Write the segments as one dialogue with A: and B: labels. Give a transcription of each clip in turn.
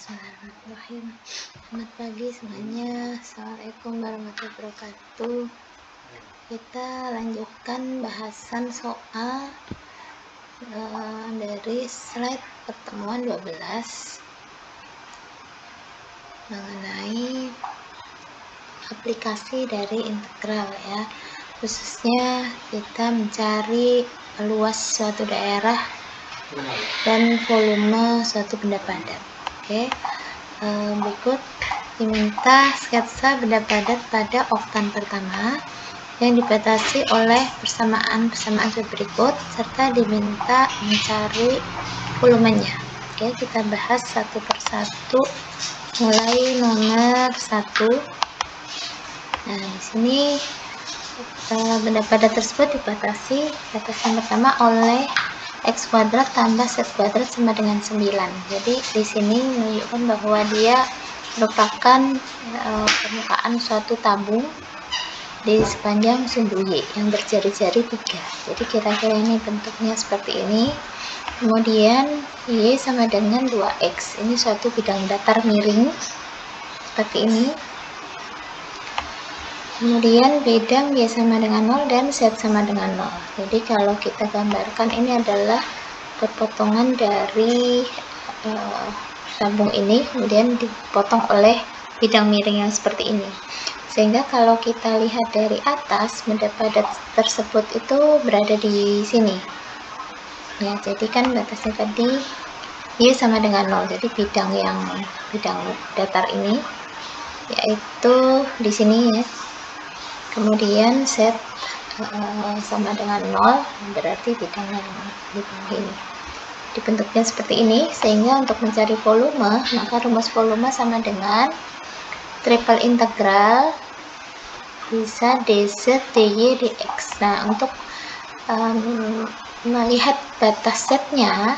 A: Bismillahirrahmanirrahim. Selamat pagi semuanya. Assalamualaikum warahmatullahi wabarakatuh. Kita lanjutkan bahasan soal dari slide pertemuan 12 mengenai aplikasi dari integral ya. Khususnya kita mencari luas suatu daerah dan volume suatu benda padat. Oke. Berikut diminta sketsa benda padat pada oktan pertama yang dibatasi oleh persamaan berikut serta diminta mencari volumenya. Oke, kita bahas satu persatu mulai nomor 1. Nah, di sini benda padat tersebut dibatasi batasan pertama oleh x kuadrat tambah z kuadrat sama dengan 9. Jadi di sini menunjukkan bahwa dia merupakan permukaan suatu tabung di sepanjang sumbu Y yang berjari-jari 3. Jadi kira-kira ini bentuknya seperti ini. Kemudian Y sama dengan 2x. Ini suatu bidang datar miring seperti ini. Kemudian bidang Y sama dengan 0 dan Z sama dengan 0. Jadi kalau kita gambarkan ini adalah perpotongan dari tabung ini, kemudian dipotong oleh bidang miring yang seperti ini. Sehingga kalau kita lihat dari atas, benda padat tersebut itu berada di sini. Ya, jadi kan batasnya tadi Y sama dengan 0. Jadi bidang datar ini yaitu di sini ya. Kemudian Z sama dengan 0, berarti bidang yang di bawah ini. Dibentuknya seperti ini, sehingga untuk mencari volume, maka rumus volume sama dengan triple integral bisa dz dy dx. Nah, untuk melihat batas Z-nya,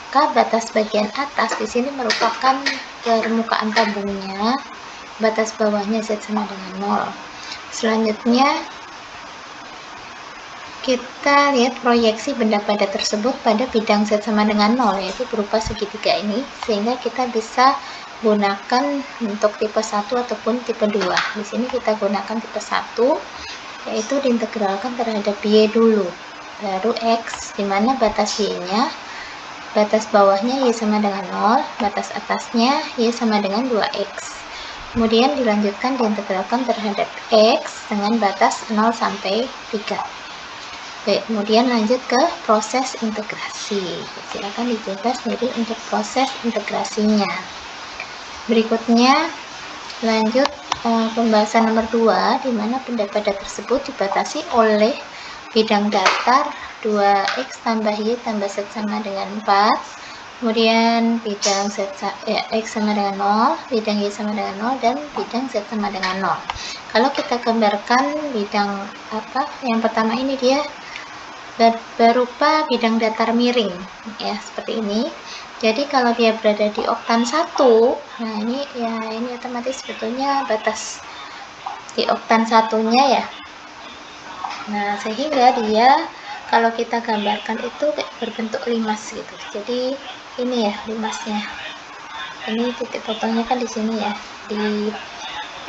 A: maka batas bagian atas di sini merupakan permukaan tabungnya, batas bawahnya Z sama dengan 0. Selanjutnya kita lihat proyeksi benda padat tersebut pada bidang Z sama dengan 0, yaitu berupa segitiga ini, sehingga kita bisa gunakan untuk tipe 1 ataupun tipe 2. Di sini kita gunakan tipe 1, yaitu diintegralkan terhadap Y dulu, baru X, dimana batas Y-nya, batas bawahnya Y sama dengan 0, batas atasnya Y sama dengan 2X. Kemudian dilanjutkan diintegralkan terhadap X dengan batas 0 sampai 3. Oke, kemudian lanjut ke proses integrasi. Silakan dicoba sendiri untuk proses integrasinya. Berikutnya lanjut pembahasan nomor 2, di mana benda padat tersebut dibatasi oleh bidang datar 2x tambah y tambah z sama dengan 4. Kemudian bidang x sama dengan 0, bidang y sama dengan 0, dan bidang z sama dengan 0. Kalau kita gambarkan bidang yang pertama ini dia berupa bidang datar miring ya, seperti ini. Jadi kalau dia berada di oktan 1, nah ini otomatis sebetulnya batas di oktan satunya ya. Nah, sehingga dia kalau kita gambarkan itu kayak berbentuk limas gitu. Jadi ini ya limasnya. Ini titik potongnya kan di sini ya, di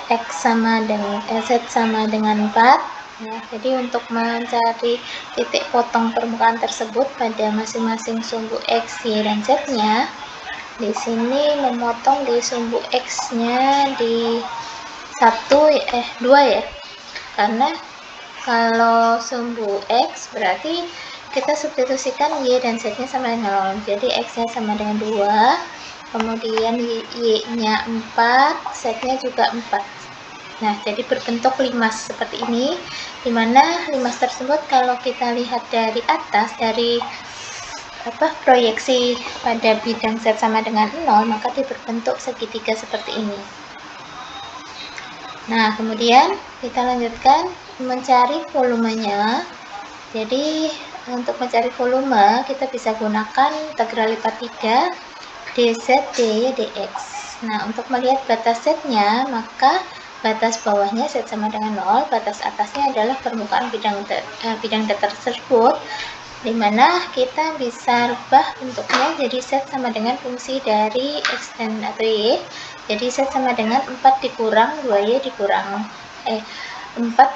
A: x sama dengan z sama dengan 4. Ya, jadi untuk mencari titik potong permukaan tersebut pada masing-masing sumbu x, y, dan z-nya, di sini memotong di sumbu x-nya di 2 ya. Karena kalau sumbu x berarti kita substitusikan y dan z-nya sama dengan 0. Jadi x-nya sama dengan 2, kemudian y-nya 4, z-nya juga 4. Nah, jadi berbentuk limas seperti ini, dimana limas tersebut kalau kita lihat dari atas, dari proyeksi pada bidang Z sama dengan 0, maka dia berbentuk segitiga seperti ini. Nah, kemudian kita lanjutkan mencari volumenya. Jadi untuk mencari volume kita bisa gunakan integral lipat 3 dz dy dx. Nah, untuk melihat batas Z-nya, maka batas bawahnya Z sama dengan 0, batas atasnya adalah permukaan bidang datar tersebut, dimana kita bisa rubah bentuknya jadi Z sama dengan fungsi dari X dan atau Y. Jadi Z sama dengan 4 dikurang 2Y dikurang 4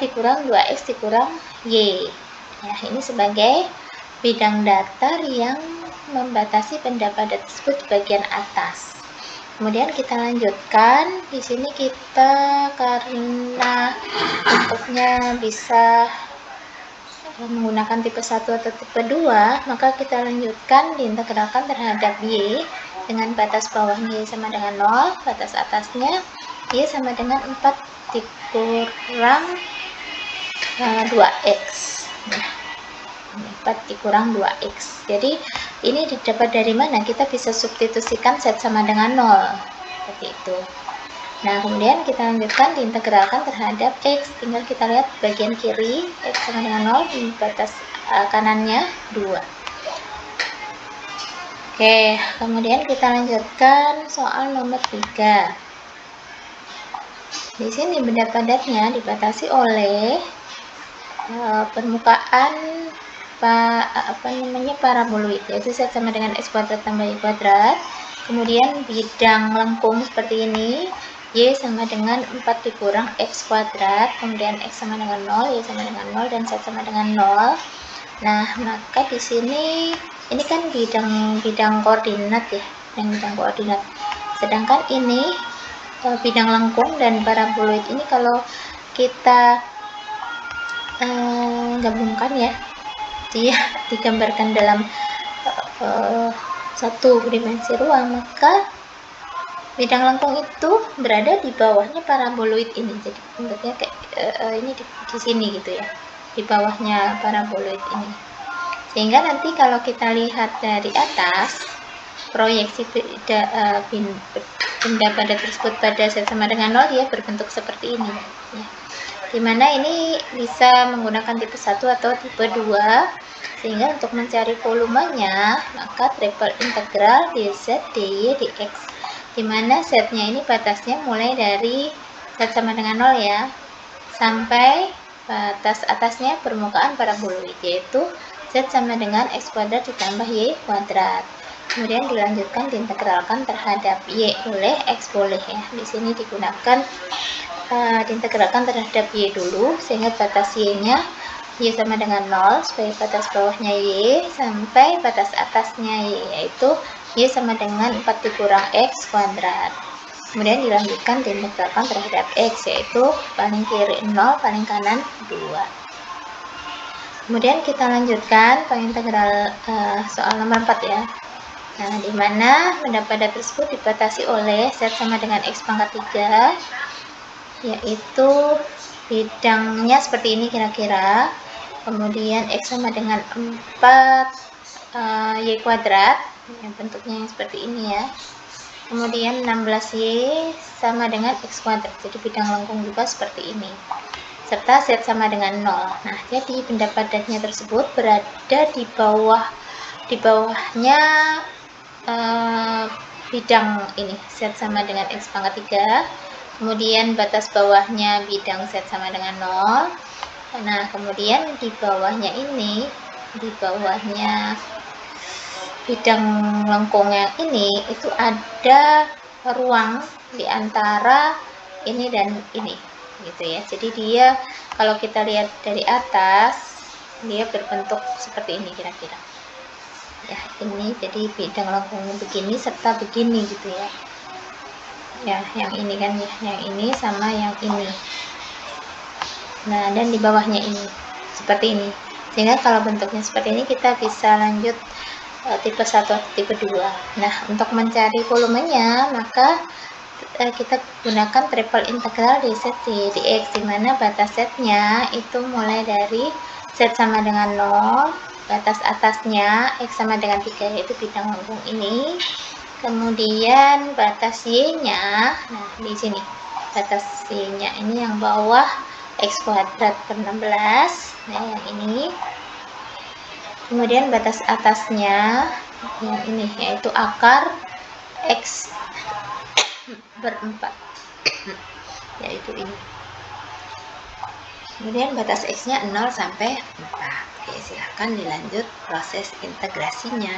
A: dikurang 2X dikurang Y. Nah, ini sebagai bidang datar yang membatasi benda padat tersebut di bagian atas. Kemudian kita lanjutkan. Di sini kita karena bentuknya bisa menggunakan tipe 1 atau tipe 2, maka kita lanjutkan diintegralkan terhadap Y dengan batas bawahnya Y sama dengan 0, batas atasnya Y sama dengan 4 dikurang 2X. Nah, 4 dikurang 2X. Jadi ini didapat dari mana? Kita bisa substitusikan Z sama dengan 0. Seperti itu. Nah, kemudian kita lanjutkan diintegralkan terhadap X. Tinggal kita lihat bagian kiri, X sama dengan 0, di batas kanannya 2. Oke, kemudian kita lanjutkan soal nomor 3. Di sini benda padatnya dibatasi oleh permukaan paraboloid, yaitu Z sama dengan X kuadrat tambah Y kuadrat. Kemudian bidang lengkung seperti ini, Y sama dengan 4 dikurang X kuadrat, kemudian X sama dengan 0, Y sama dengan 0, dan Z sama dengan 0. Nah, maka di sini ini kan bidang koordinat ya, bidang koordinat. Sedangkan ini bidang lengkung dan paraboloid ini kalau kita gabungkan ya, dia digambarkan dalam satu dimensi ruang, maka bidang lengkung itu berada di bawahnya paraboloid ini. Jadi bentuknya kayak ini di sini gitu ya, di bawahnya paraboloid ini. Sehingga nanti kalau kita lihat dari atas, proyeksi benda padat tersebut pada Z sama dengan 0 dia berbentuk seperti ini ya. Dimana ini bisa menggunakan tipe 1 atau tipe 2, sehingga untuk mencari volumenya maka triple integral dz dy dx, dimana Z-nya ini batasnya mulai dari Z sama dengan 0 ya, sampai batas atasnya permukaan paraboloid, yaitu Z sama dengan X kuadrat ditambah Y kuadrat. Kemudian dilanjutkan diintegralkan terhadap Y boleh, X boleh ya. Di sini digunakan diintegralkan terhadap Y dulu, sehingga batas Y-nya Y sama dengan 0, sebagai batas bawahnya Y, sampai batas atasnya Y, yaitu Y sama dengan 4 dikurang X kuadrat. Kemudian dilanjutkan diintegralkan terhadap X, yaitu paling kiri 0, paling kanan 2. Kemudian kita lanjutkan pengintegral soal nomor 4 ya. Nah, di mana benda padat tersebut dibatasi oleh Z sama dengan X pangkat 3, yaitu bidangnya seperti ini kira-kira. Kemudian X sama dengan 4 Y kuadrat, yang bentuknya yang seperti ini ya. Kemudian 16Y sama dengan X kuadrat, jadi bidang lengkung juga seperti ini, serta Z sama dengan 0. Nah, jadi benda padatnya tersebut berada di bawahnya bidang ini, Z sama dengan X pangkat 3. Kemudian batas bawahnya bidang Z sama dengan 0. Nah, kemudian di bawahnya ini, di bawahnya bidang lengkung yang ini, itu ada ruang di antara ini dan ini, gitu ya. Jadi dia, kalau kita lihat dari atas, dia berbentuk seperti ini kira-kira. Ya, ini jadi bidang lengkungnya begini serta begini gitu ya. Ya, yang ini kan ya, yang ini sama yang ini. Nah, dan di bawahnya ini seperti ini. Sehingga kalau bentuknya seperti ini kita bisa lanjut tipe 1 atau tipe 2. Nah, untuk mencari volumenya maka kita gunakan triple integral dz dx, di mana batas Z-nya itu mulai dari Z sama dengan 0, batas atasnya X sama dengan 3, yaitu bidang lengkung ini. Kemudian batas Y-nya, nah di sini batas Y-nya ini yang bawah X kuadrat per 16, nah yang ini. Kemudian batas atasnya yang ini, yaitu akar X per 4, yaitu ini. Kemudian batas X-nya 0 sampai 4. Oke, silahkan dilanjut proses integrasinya.